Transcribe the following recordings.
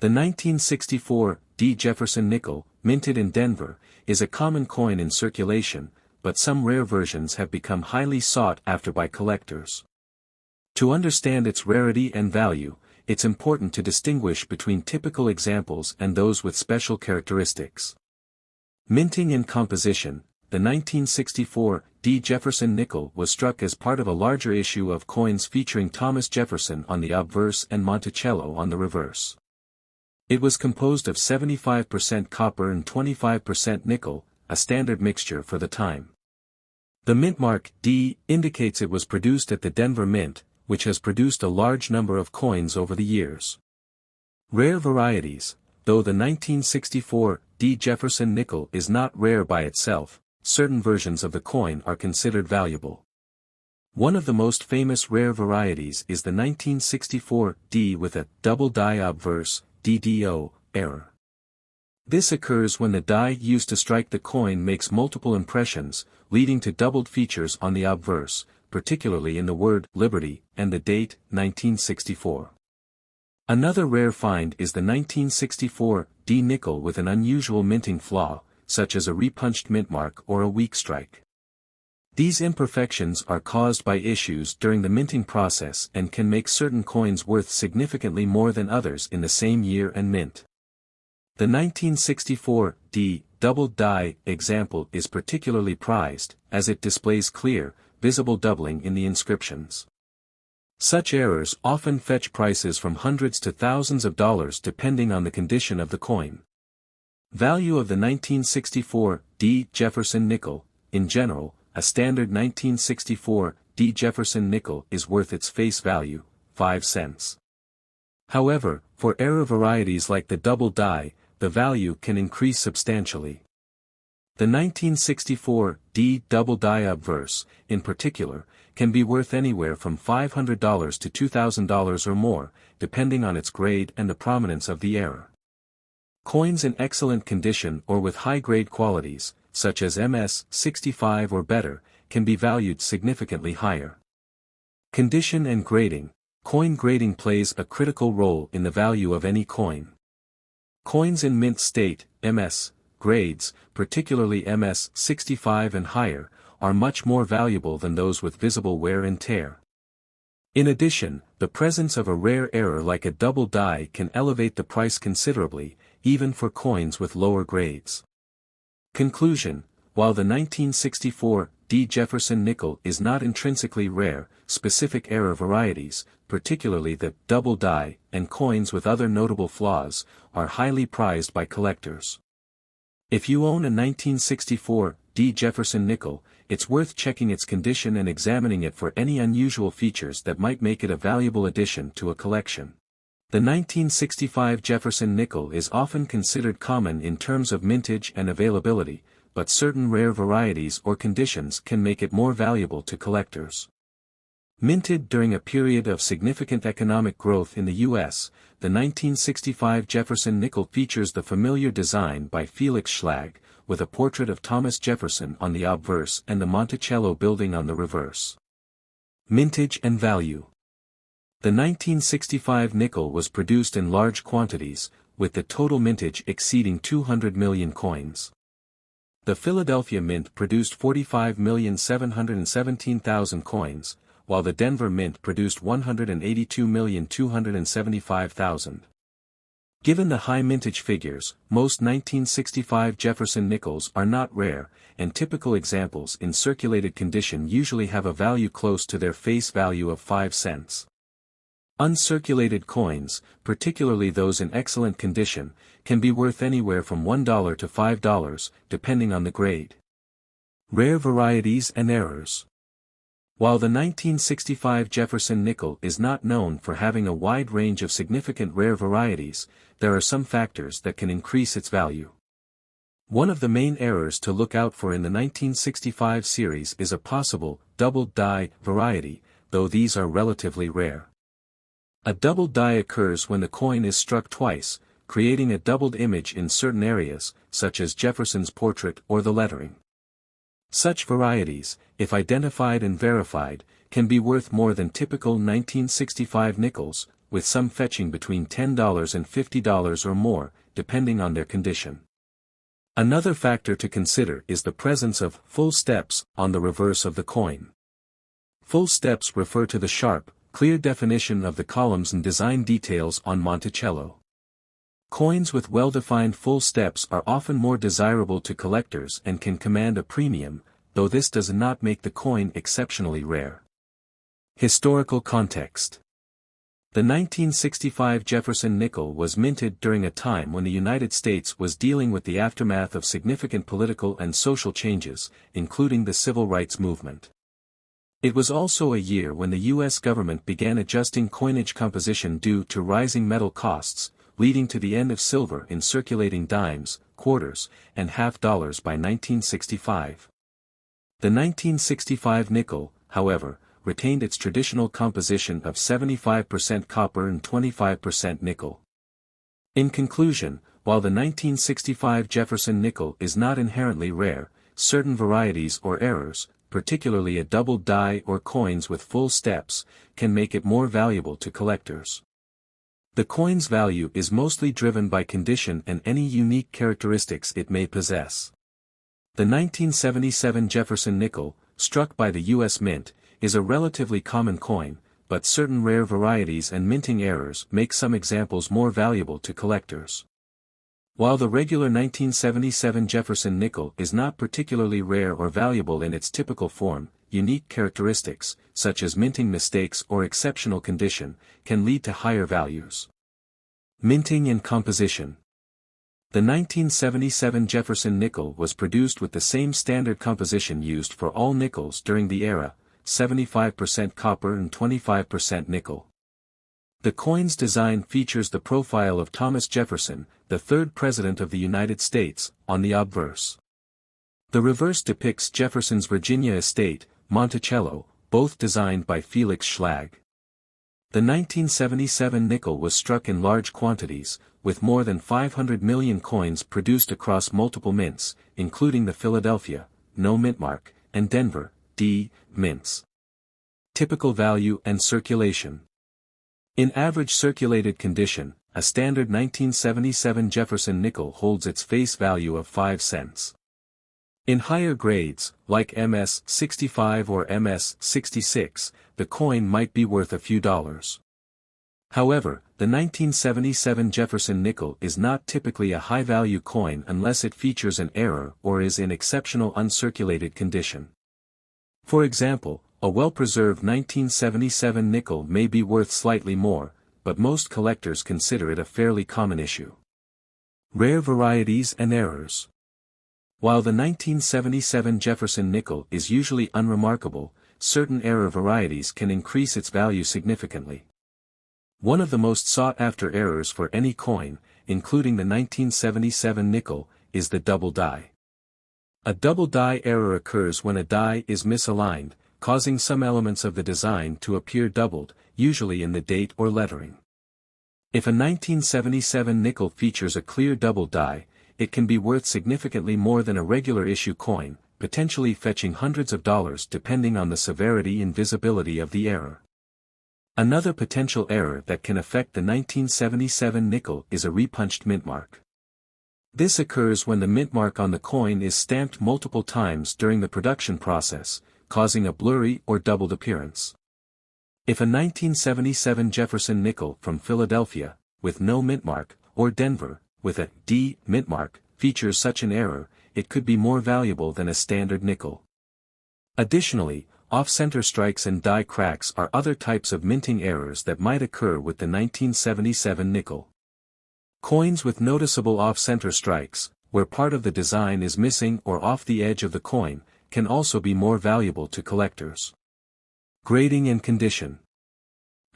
The 1964 D. Jefferson nickel, minted in Denver, is a common coin in circulation, but some rare versions have become highly sought after by collectors. To understand its rarity and value, it's important to distinguish between typical examples and those with special characteristics. Minting and composition. The 1964 D. Jefferson nickel was struck as part of a larger issue of coins featuring Thomas Jefferson on the obverse and Monticello on the reverse. It was composed of 75% copper and 25% nickel, a standard mixture for the time. The mint mark D indicates it was produced at the Denver Mint, which has produced a large number of coins over the years. Rare varieties. Though the 1964 D. Jefferson nickel is not rare by itself, certain versions of the coin are considered valuable. One of the most famous rare varieties is the 1964 D with a double die obverse (DDO) error. This occurs when the die used to strike the coin makes multiple impressions, leading to doubled features on the obverse, particularly in the word liberty and the date 1964. Another rare find is the 1964 D nickel with an unusual minting flaw, such as a repunched mint mark or a weak strike. These imperfections are caused by issues during the minting process and can make certain coins worth significantly more than others in the same year and mint. The 1964 D double die example is particularly prized, as it displays clear, visible doubling in the inscriptions. Such errors often fetch prices from hundreds to thousands of dollars depending on the condition of the coin. Value of the 1964 D. Jefferson nickel. In general, a standard 1964 D. Jefferson nickel is worth its face value, 5 cents. However, for error varieties like the double die, the value can increase substantially. The 1964 D. double die obverse, in particular, can be worth anywhere from $500 to $2,000 or more, depending on its grade and the prominence of the error. Coins in excellent condition or with high-grade qualities, such as MS 65 or better, can be valued significantly higher. Condition and grading. Coin grading plays a critical role in the value of any coin. Coins in mint state, MS, grades, particularly MS 65 and higher, are much more valuable than those with visible wear and tear. In addition, the presence of a rare error like a double die can elevate the price considerably, even for coins with lower grades. Conclusion. While the 1964 D. Jefferson nickel is not intrinsically rare, specific error varieties, particularly the double die and coins with other notable flaws, are highly prized by collectors. If you own a 1964 D. Jefferson nickel, it's worth checking its condition and examining it for any unusual features that might make it a valuable addition to a collection. The 1965 Jefferson nickel is often considered common in terms of mintage and availability, but certain rare varieties or conditions can make it more valuable to collectors. Minted during a period of significant economic growth in the U.S., the 1965 Jefferson nickel features the familiar design by Felix Schlag, with a portrait of Thomas Jefferson on the obverse and the Monticello building on the reverse. Mintage and value. The 1965 nickel was produced in large quantities, with the total mintage exceeding 200 million coins. The Philadelphia Mint produced 45,717,000 coins, while the Denver Mint produced 182,275,000. Given the high mintage figures, most 1965 Jefferson nickels are not rare, and typical examples in circulated condition usually have a value close to their face value of 5 cents. Uncirculated coins, particularly those in excellent condition, can be worth anywhere from $1 to $5, depending on the grade. Rare varieties and errors. While the 1965 Jefferson nickel is not known for having a wide range of significant rare varieties, there are some factors that can increase its value. One of the main errors to look out for in the 1965 series is a possible double die variety, though these are relatively rare. A double die occurs when the coin is struck twice, creating a doubled image in certain areas, such as Jefferson's portrait or the lettering. Such varieties, if identified and verified, can be worth more than typical 1965 nickels, with some fetching between $10 and $50 or more, depending on their condition. Another factor to consider is the presence of full steps on the reverse of the coin. Full steps refer to the sharp, clear definition of the columns and design details on Monticello. Coins with well-defined full steps are often more desirable to collectors and can command a premium, though this does not make the coin exceptionally rare. Historical context. The 1965 Jefferson nickel was minted during a time when the United States was dealing with the aftermath of significant political and social changes, including the civil rights movement. It was also a year when the U.S. government began adjusting coinage composition due to rising metal costs, leading to the end of silver in circulating dimes, quarters, and half dollars by 1965. The 1965 nickel, however, retained its traditional composition of 75% copper and 25% nickel. In conclusion, while the 1965 Jefferson nickel is not inherently rare, certain varieties or errors, particularly a double die or coins with full steps, can make it more valuable to collectors. The coin's value is mostly driven by condition and any unique characteristics it may possess. The 1977 Jefferson nickel, struck by the U.S. Mint, is a relatively common coin, but certain rare varieties and minting errors make some examples more valuable to collectors. While the regular 1977 Jefferson nickel is not particularly rare or valuable in its typical form, unique characteristics, such as minting mistakes or exceptional condition, can lead to higher values. Minting and composition. The 1977 Jefferson nickel was produced with the same standard composition used for all nickels during the era, 75% copper and 25% nickel. The coin's design features the profile of Thomas Jefferson, the third President of the United States, on the obverse. The reverse depicts Jefferson's Virginia estate, Monticello, both designed by Felix Schlag. The 1977 nickel was struck in large quantities, with more than 500 million coins produced across multiple mints, including the Philadelphia, No mint mark, and Denver, D. mints. Typical value and circulation. In average circulated condition, a standard 1977 Jefferson nickel holds its face value of 5 cents. In higher grades, like MS-65 or MS-66, the coin might be worth a few dollars. However, the 1977 Jefferson nickel is not typically a high-value coin unless it features an error or is in exceptional uncirculated condition. For example, a well-preserved 1977 nickel may be worth slightly more, but most collectors consider it a fairly common issue. Rare varieties and errors. While the 1977 Jefferson nickel is usually unremarkable, certain error varieties can increase its value significantly. One of the most sought-after errors for any coin, including the 1977 nickel, is the double die. A double die error occurs when a die is misaligned, causing some elements of the design to appear doubled, usually in the date or lettering. If a 1977 nickel features a clear double die, it can be worth significantly more than a regular issue coin, potentially fetching hundreds of dollars depending on the severity and visibility of the error. Another potential error that can affect the 1977 nickel is a repunched mint mark. This occurs when the mint mark on the coin is stamped multiple times during the production process, causing a blurry or doubled appearance. If a 1977 Jefferson nickel from Philadelphia, with no mint mark, or Denver, with a D mint mark, features such an error, it could be more valuable than a standard nickel. Additionally, off-center strikes and die cracks are other types of minting errors that might occur with the 1977 nickel. Coins with noticeable off-center strikes, where part of the design is missing or off the edge of the coin, can also be more valuable to collectors. Grading and condition.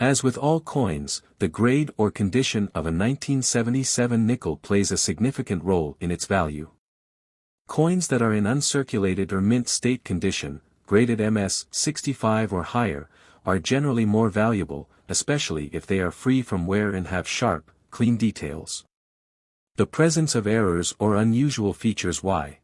As with all coins, the grade or condition of a 1977 nickel plays a significant role in its value. Coins that are in uncirculated or mint state condition, graded MS-65 or higher, are generally more valuable, especially if they are free from wear and have sharp, clean details. The presence of errors or unusual features y.